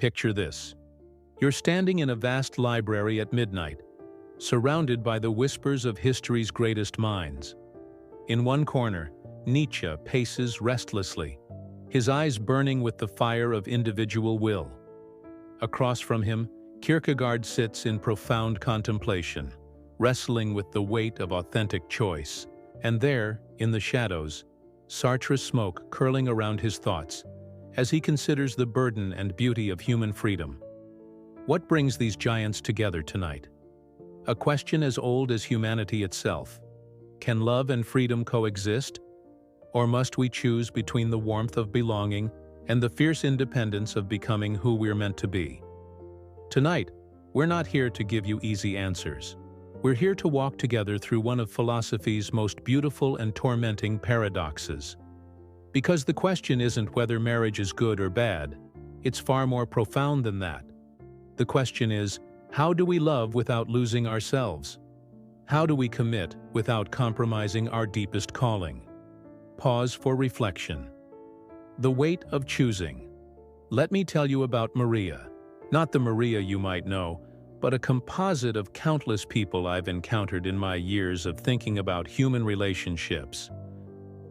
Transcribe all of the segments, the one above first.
Picture this. You're standing in a vast library at midnight, surrounded by the whispers of history's greatest minds. In one corner, Nietzsche paces restlessly, his eyes burning with the fire of individual will. Across from him, Kierkegaard sits in profound contemplation, wrestling with the weight of authentic choice. And there, in the shadows, Sartre's smoke curling around his thoughts, as he considers the burden and beauty of human freedom. What brings these giants together tonight? A question as old as humanity itself. Can love and freedom coexist? Or must we choose between the warmth of belonging and the fierce independence of becoming who we're meant to be? Tonight, we're not here to give you easy answers. We're here to walk together through one of philosophy's most beautiful and tormenting paradoxes. Because the question isn't whether marriage is good or bad, it's far more profound than that. The question is, how do we love without losing ourselves? How do we commit without compromising our deepest calling? Pause for reflection. The weight of choosing. Let me tell you about Maria. Not the Maria you might know, but a composite of countless people I've encountered in my years of thinking about human relationships.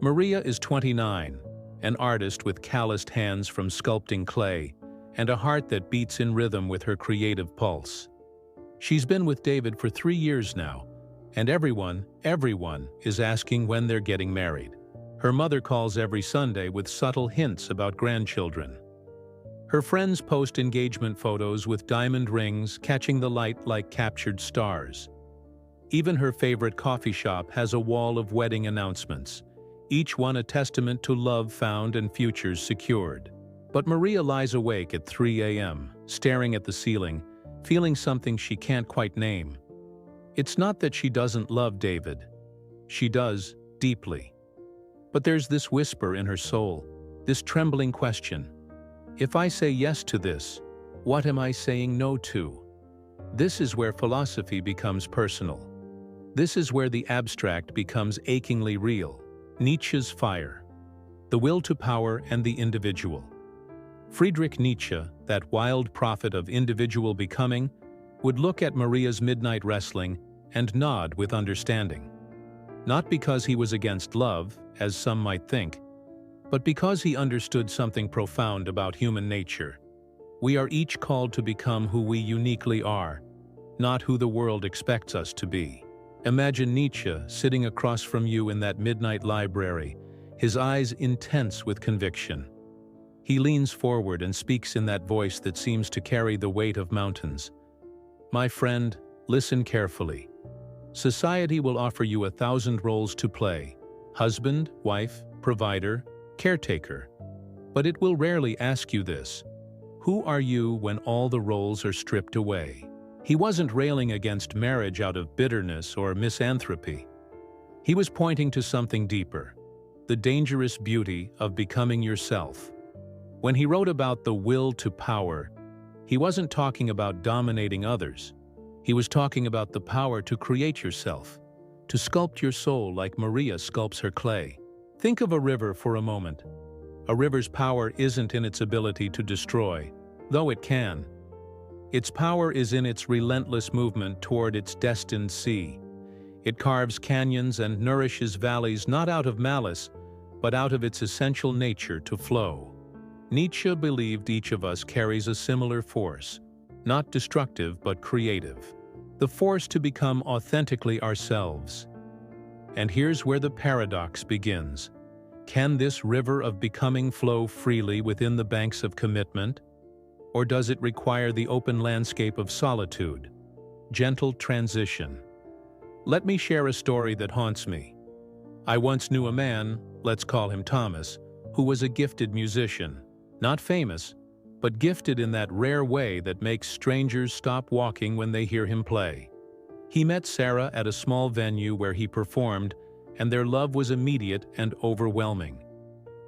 Maria is 29, an artist with calloused hands from sculpting clay, and a heart that beats in rhythm with her creative pulse. She's been with David for 3 years now, and everyone is asking when they're getting married. Her mother calls every Sunday with subtle hints about grandchildren. Her friends post engagement photos with diamond rings catching the light like captured stars. Even her favorite coffee shop has a wall of wedding announcements, each one a testament to love found and futures secured. But Maria lies awake at 3 a.m., staring at the ceiling, feeling something she can't quite name. It's not that she doesn't love David. She does, deeply. But there's this whisper in her soul, this trembling question. If I say yes to this, what am I saying no to? This is where philosophy becomes personal. This is where the abstract becomes achingly real. Nietzsche's fire. The will to power and the individual. Friedrich Nietzsche, that wild prophet of individual becoming, would look at Maria's midnight wrestling and nod with understanding. Not because he was against love, as some might think, but because he understood something profound about human nature. We are each called to become who we uniquely are, not who the world expects us to be. Imagine Nietzsche sitting across from you in that midnight library, his eyes intense with conviction. He leans forward and speaks in that voice that seems to carry the weight of mountains. My friend, listen carefully. Society will offer you 1,000 roles to play: husband, wife, provider, caretaker. But it will rarely ask you this. Who are you when all the roles are stripped away? He wasn't railing against marriage out of bitterness or misanthropy. He was pointing to something deeper, the dangerous beauty of becoming yourself. When he wrote about the will to power, he wasn't talking about dominating others. He was talking about the power to create yourself, to sculpt your soul like Maria sculpts her clay. Think of a river for a moment. A river's power isn't in its ability to destroy, though it can. Its power is in its relentless movement toward its destined sea. It carves canyons and nourishes valleys not out of malice, but out of its essential nature to flow. Nietzsche believed each of us carries a similar force, not destructive but creative. The force to become authentically ourselves. And here's where the paradox begins. Can this river of becoming flow freely within the banks of commitment? Or does it require the open landscape of solitude? Gentle transition. Let me share a story that haunts me. I once knew a man, let's call him Thomas, who was a gifted musician. Not famous, but gifted in that rare way that makes strangers stop walking when they hear him play. He met Sarah at a small venue where he performed, and their love was immediate and overwhelming.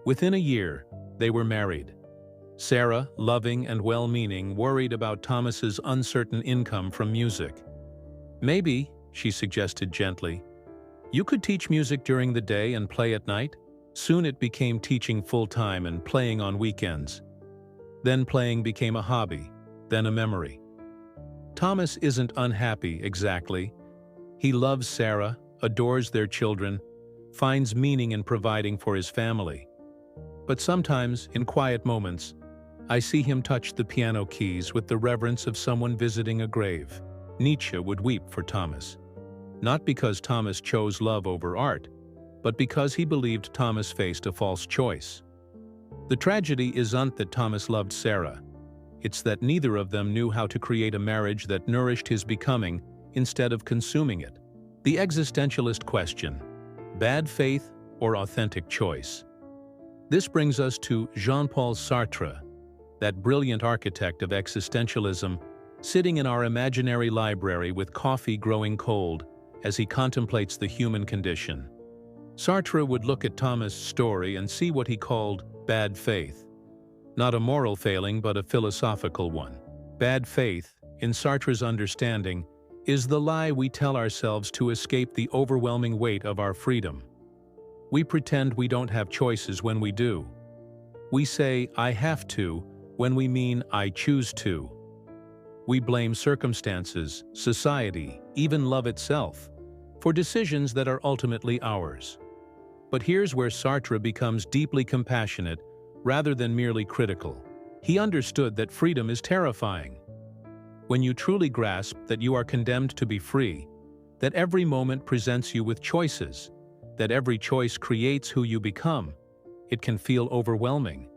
Within a year, they were married. Sarah, loving and well-meaning, worried about Thomas's uncertain income from music. Maybe, she suggested gently, you could teach music during the day and play at night? Soon it became teaching full-time and playing on weekends. Then playing became a hobby, then a memory. Thomas isn't unhappy exactly. He loves Sarah, adores their children, finds meaning in providing for his family. But sometimes, in quiet moments, I see him touch the piano keys with the reverence of someone visiting a grave. Nietzsche would weep for Thomas. Not because Thomas chose love over art, but because he believed Thomas faced a false choice. The tragedy isn't that Thomas loved Sarah. It's that neither of them knew how to create a marriage that nourished his becoming instead of consuming it. The existentialist question: bad faith or authentic choice? This brings us to Jean-Paul Sartre, that brilliant architect of existentialism, sitting in our imaginary library with coffee growing cold as he contemplates the human condition. Sartre would look at Thomas' story and see what he called bad faith. Not a moral failing, but a philosophical one. Bad faith, in Sartre's understanding, is the lie we tell ourselves to escape the overwhelming weight of our freedom. We pretend we don't have choices when we do. We say, "I have to," when we mean, "I choose to." We blame circumstances, society, even love itself, for decisions that are ultimately ours. But here's where Sartre becomes deeply compassionate rather than merely critical. He understood that freedom is terrifying. When you truly grasp that you are condemned to be free, that every moment presents you with choices, that every choice creates who you become, it can feel overwhelming.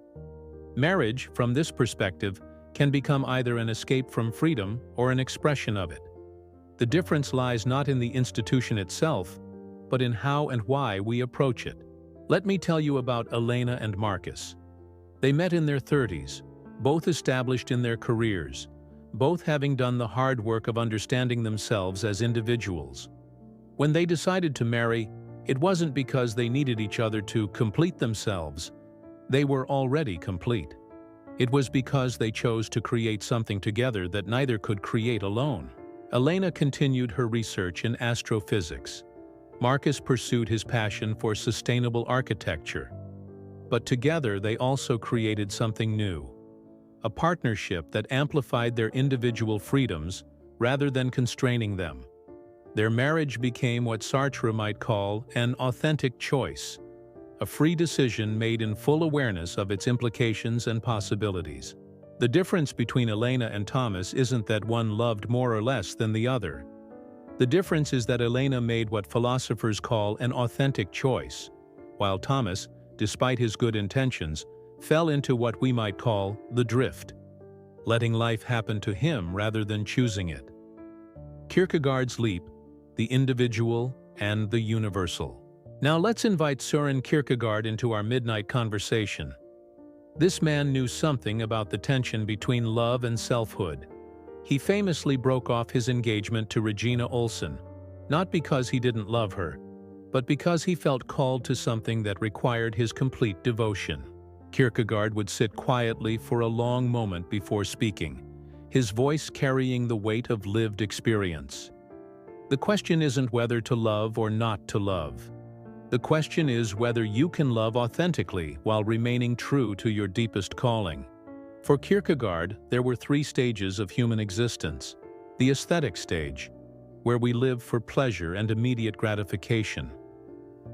Marriage, from this perspective, can become either an escape from freedom or an expression of it. The difference lies not in the institution itself, but in how and why we approach it. Let me tell you about Elena and Marcus. They met in their 30s, both established in their careers, both having done the hard work of understanding themselves as individuals. When they decided to marry, it wasn't because they needed each other to complete themselves. They were already complete. It was because they chose to create something together that neither could create alone. Elena continued her research in astrophysics. Marcus pursued his passion for sustainable architecture. But together they also created something new. A partnership that amplified their individual freedoms rather than constraining them. Their marriage became what Sartre might call an authentic choice, a free decision made in full awareness of its implications and possibilities. The difference between Elena and Thomas isn't that one loved more or less than the other. The difference is that Elena made what philosophers call an authentic choice, while Thomas, despite his good intentions, fell into what we might call the drift, letting life happen to him rather than choosing it. Kierkegaard's leap, the individual and the universal. Now let's invite Søren Kierkegaard into our midnight conversation. This man knew something about the tension between love and selfhood. He famously broke off his engagement to Regina Olsen, not because he didn't love her, but because he felt called to something that required his complete devotion. Kierkegaard would sit quietly for a long moment before speaking, his voice carrying the weight of lived experience. The question isn't whether to love or not to love. The question is whether you can love authentically while remaining true to your deepest calling. For Kierkegaard, there were 3 stages of human existence. The aesthetic stage, where we live for pleasure and immediate gratification.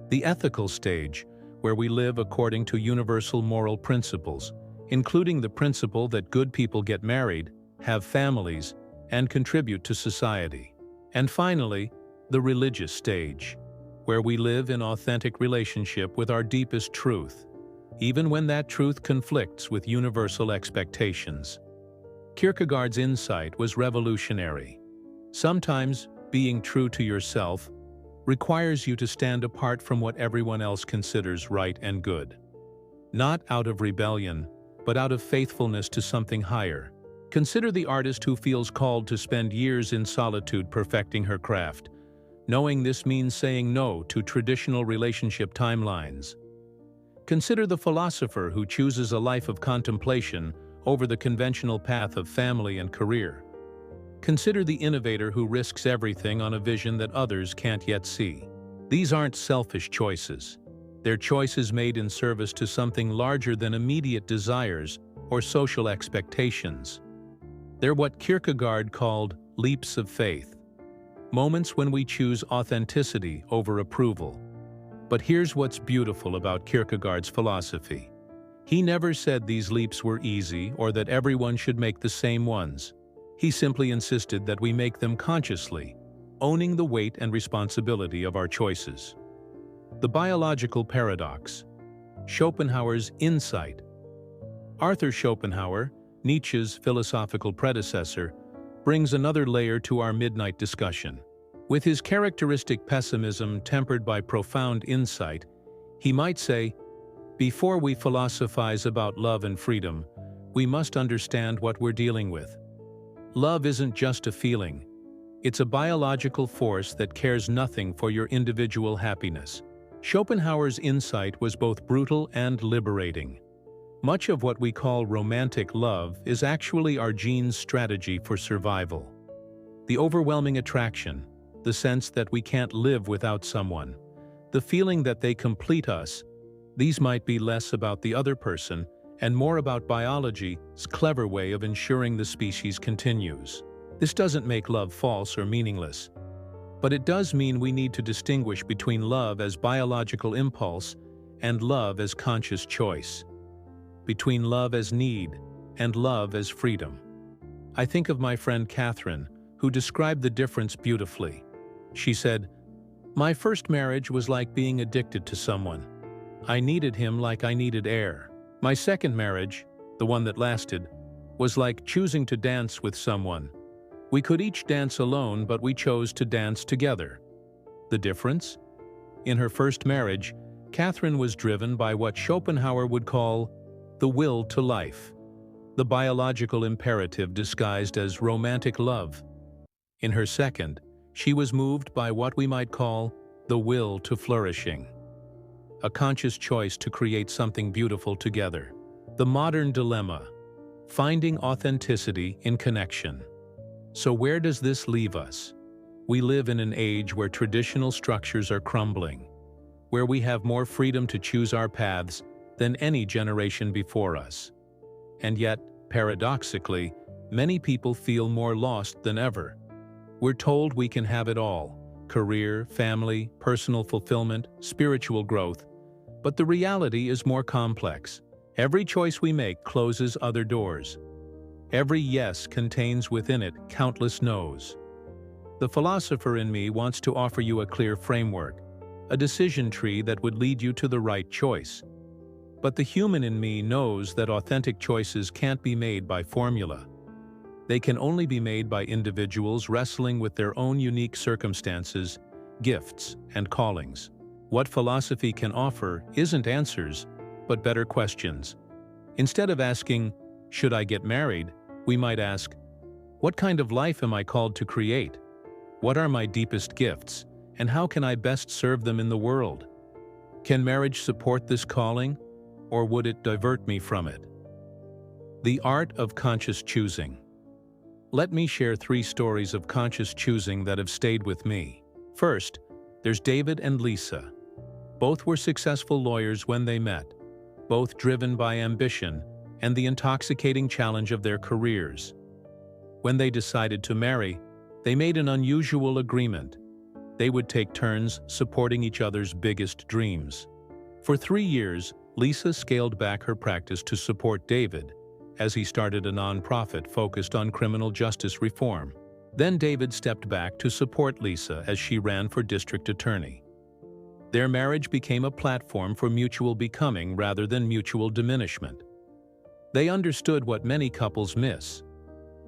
The ethical stage, where we live according to universal moral principles, including the principle that good people get married, have families, and contribute to society. And finally, the religious stage, where we live in authentic relationship with our deepest truth, even when that truth conflicts with universal expectations. Kierkegaard's insight was revolutionary. Sometimes, being true to yourself requires you to stand apart from what everyone else considers right and good. Not out of rebellion, but out of faithfulness to something higher. Consider the artist who feels called to spend years in solitude perfecting her craft, knowing this means saying no to traditional relationship timelines. Consider the philosopher who chooses a life of contemplation over the conventional path of family and career. Consider the innovator who risks everything on a vision that others can't yet see. These aren't selfish choices. They're choices made in service to something larger than immediate desires or social expectations. They're what Kierkegaard called leaps of faith, moments when we choose authenticity over approval. But here's what's beautiful about Kierkegaard's philosophy. He never said these leaps were easy or that everyone should make the same ones. He simply insisted that we make them consciously, owning the weight and responsibility of our choices. The biological paradox. Schopenhauer's insight. Arthur Schopenhauer, Nietzsche's philosophical predecessor, brings another layer to our midnight discussion. With his characteristic pessimism tempered by profound insight, he might say, before we philosophize about love and freedom, we must understand what we're dealing with. Love isn't just a feeling. It's a biological force that cares nothing for your individual happiness. Schopenhauer's insight was both brutal and liberating. Much of what we call romantic love is actually our genes' strategy for survival. The overwhelming attraction, the sense that we can't live without someone, the feeling that they complete us, these might be less about the other person and more about biology's clever way of ensuring the species continues. This doesn't make love false or meaningless, but it does mean we need to distinguish between love as biological impulse and love as conscious choice, between love as need and love as freedom. I think of my friend Catherine, who described the difference beautifully. She said, "My first marriage was like being addicted to someone. I needed him like I needed air. My second marriage, the one that lasted, was like choosing to dance with someone. We could each dance alone, but we chose to dance together." The difference? In her first marriage, Catherine was driven by what Schopenhauer would call the will to life, the biological imperative disguised as romantic love. In her second, she was moved by what we might call the will to flourishing, a conscious choice to create something beautiful together. The modern dilemma: finding authenticity in connection. So where does this leave us? We live in an age where traditional structures are crumbling, where we have more freedom to choose our paths than any generation before us. And yet, paradoxically, many people feel more lost than ever. We're told we can have it all: career, family, personal fulfillment, spiritual growth. But the reality is more complex. Every choice we make closes other doors. Every yes contains within it countless no's. The philosopher in me wants to offer you a clear framework, a decision tree that would lead you to the right choice. But the human in me knows that authentic choices can't be made by formula. They can only be made by individuals wrestling with their own unique circumstances, gifts, and callings. What philosophy can offer isn't answers, but better questions. Instead of asking, "Should I get married?" we might ask, "What kind of life am I called to create? What are my deepest gifts, and how can I best serve them in the world? Can marriage support this calling, or would it divert me from it?" The art of conscious choosing. Let me share 3 stories of conscious choosing that have stayed with me. First, there's David and Lisa. Both were successful lawyers when they met, both driven by ambition and the intoxicating challenge of their careers. When they decided to marry, they made an unusual agreement. They would take turns supporting each other's biggest dreams. For 3 years, Lisa scaled back her practice to support David, as he started a nonprofit focused on criminal justice reform. Then David stepped back to support Lisa as she ran for district attorney. Their marriage became a platform for mutual becoming rather than mutual diminishment. They understood what many couples miss: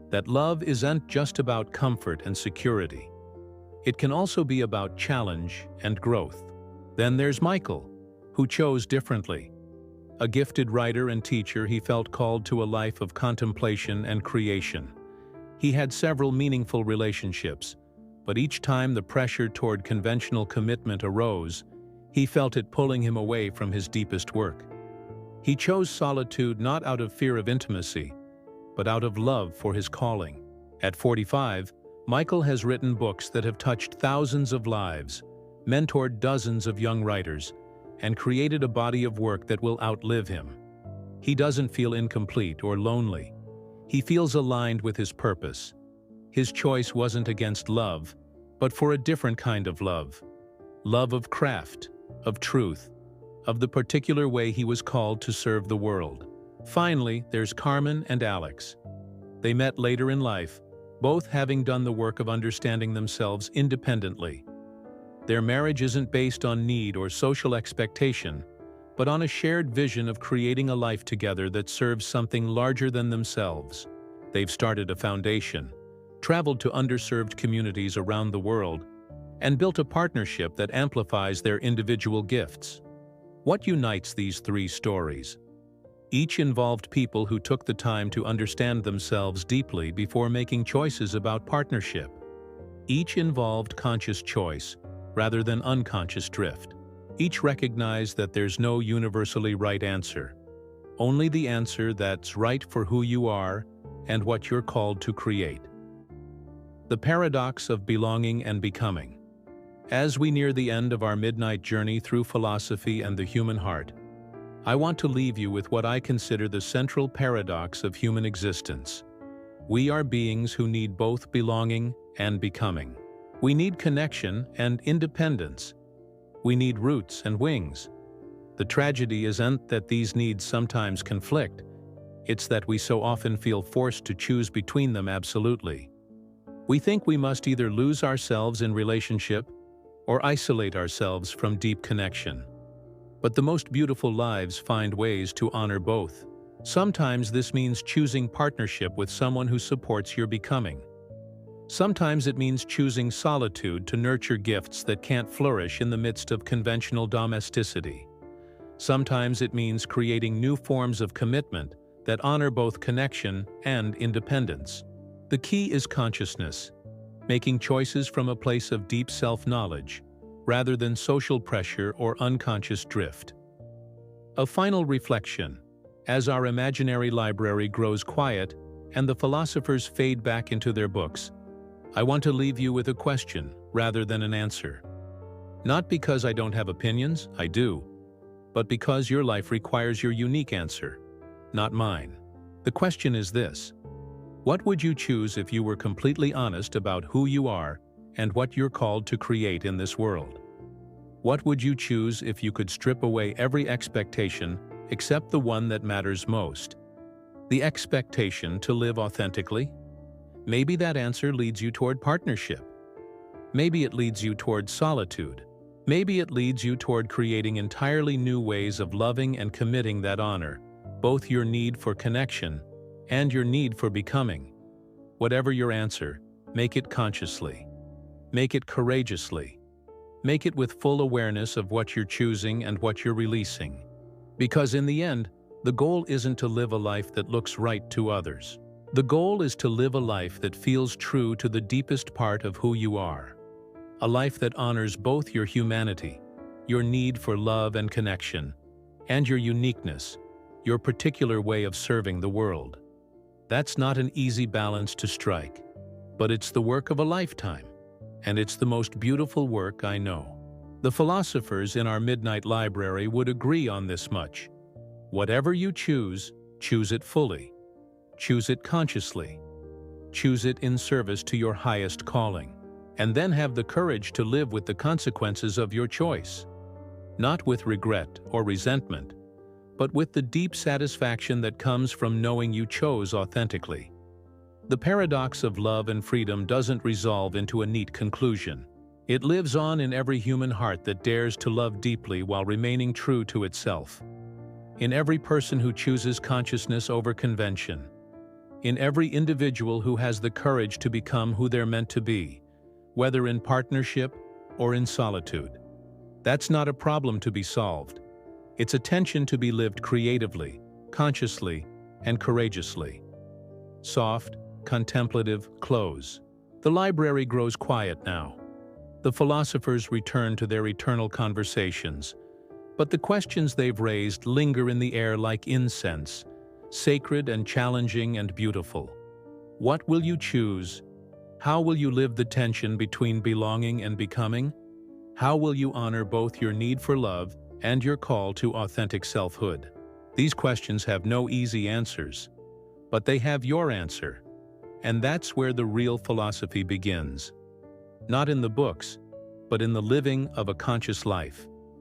that love isn't just about comfort and security. It can also be about challenge and growth. Then there's Michael, who chose differently. A gifted writer and teacher, he felt called to a life of contemplation and creation. He had several meaningful relationships, but each time the pressure toward conventional commitment arose, he felt it pulling him away from his deepest work. He chose solitude not out of fear of intimacy, but out of love for his calling. At 45, Michael has written books that have touched thousands of lives, mentored dozens of young writers, and created a body of work that will outlive him. He doesn't feel incomplete or lonely. He feels aligned with his purpose. His choice wasn't against love, but for a different kind of love. Love of craft, of truth, of the particular way he was called to serve the world. Finally, there's Carmen and Alex. They met later in life, both having done the work of understanding themselves independently. Their marriage isn't based on need or social expectation, but on a shared vision of creating a life together that serves something larger than themselves. They've started a foundation, traveled to underserved communities around the world, and built a partnership that amplifies their individual gifts. What unites these three stories? Each involved people who took the time to understand themselves deeply before making choices about partnership. Each involved conscious choice, rather than unconscious drift. Each recognized that there's no universally right answer, only the answer that's right for who you are and what you're called to create. The paradox of belonging and becoming. As we near the end of our midnight journey through philosophy and the human heart, I want to leave you with what I consider the central paradox of human existence. We are beings who need both belonging and becoming. We need connection and independence. We need roots and wings. The tragedy isn't that these needs sometimes conflict. It's that we so often feel forced to choose between them absolutely. We think we must either lose ourselves in relationship or isolate ourselves from deep connection. But the most beautiful lives find ways to honor both. Sometimes this means choosing partnership with someone who supports your becoming. Sometimes it means choosing solitude to nurture gifts that can't flourish in the midst of conventional domesticity. Sometimes it means creating new forms of commitment that honor both connection and independence. The key is consciousness, making choices from a place of deep self-knowledge, rather than social pressure or unconscious drift. A final reflection. As our imaginary library grows quiet and the philosophers fade back into their books, I want to leave you with a question rather than an answer. Not because I don't have opinions, I do, but because your life requires your unique answer, not mine. The question is this: what would you choose if you were completely honest about who you are and what you're called to create in this world? What would you choose if you could strip away every expectation except the one that matters most? The expectation to live authentically? Maybe that answer leads you toward partnership. Maybe it leads you toward solitude. Maybe it leads you toward creating entirely new ways of loving and committing that honor, both your need for connection and your need for becoming. Whatever your answer, make it consciously. Make it courageously. Make it with full awareness of what you're choosing and what you're releasing. Because in the end, the goal isn't to live a life that looks right to others. The goal is to live a life that feels true to the deepest part of who you are. A life that honors both your humanity, your need for love and connection, and your uniqueness, your particular way of serving the world. That's not an easy balance to strike, but it's the work of a lifetime, and it's the most beautiful work I know. The philosophers in our midnight library would agree on this much. Whatever you choose, choose it fully. Choose it consciously. Choose it in service to your highest calling, and then have the courage to live with the consequences of your choice. Not with regret or resentment, but with the deep satisfaction that comes from knowing you chose authentically. The paradox of love and freedom doesn't resolve into a neat conclusion. It lives on in every human heart that dares to love deeply while remaining true to itself. In every person who chooses consciousness over convention. In every individual who has the courage to become who they're meant to be, whether in partnership or in solitude. That's not a problem to be solved. It's a tension to be lived creatively, consciously, and courageously. Soft, contemplative close. The library grows quiet now. The philosophers return to their eternal conversations, but the questions they've raised linger in the air like incense, sacred and challenging and beautiful. What will you choose? How will you live the tension between belonging and becoming? How will you honor both your need for love and your call to authentic selfhood? These questions have no easy answers, but they have your answer. And that's where the real philosophy begins. Not in the books, but in the living of a conscious life.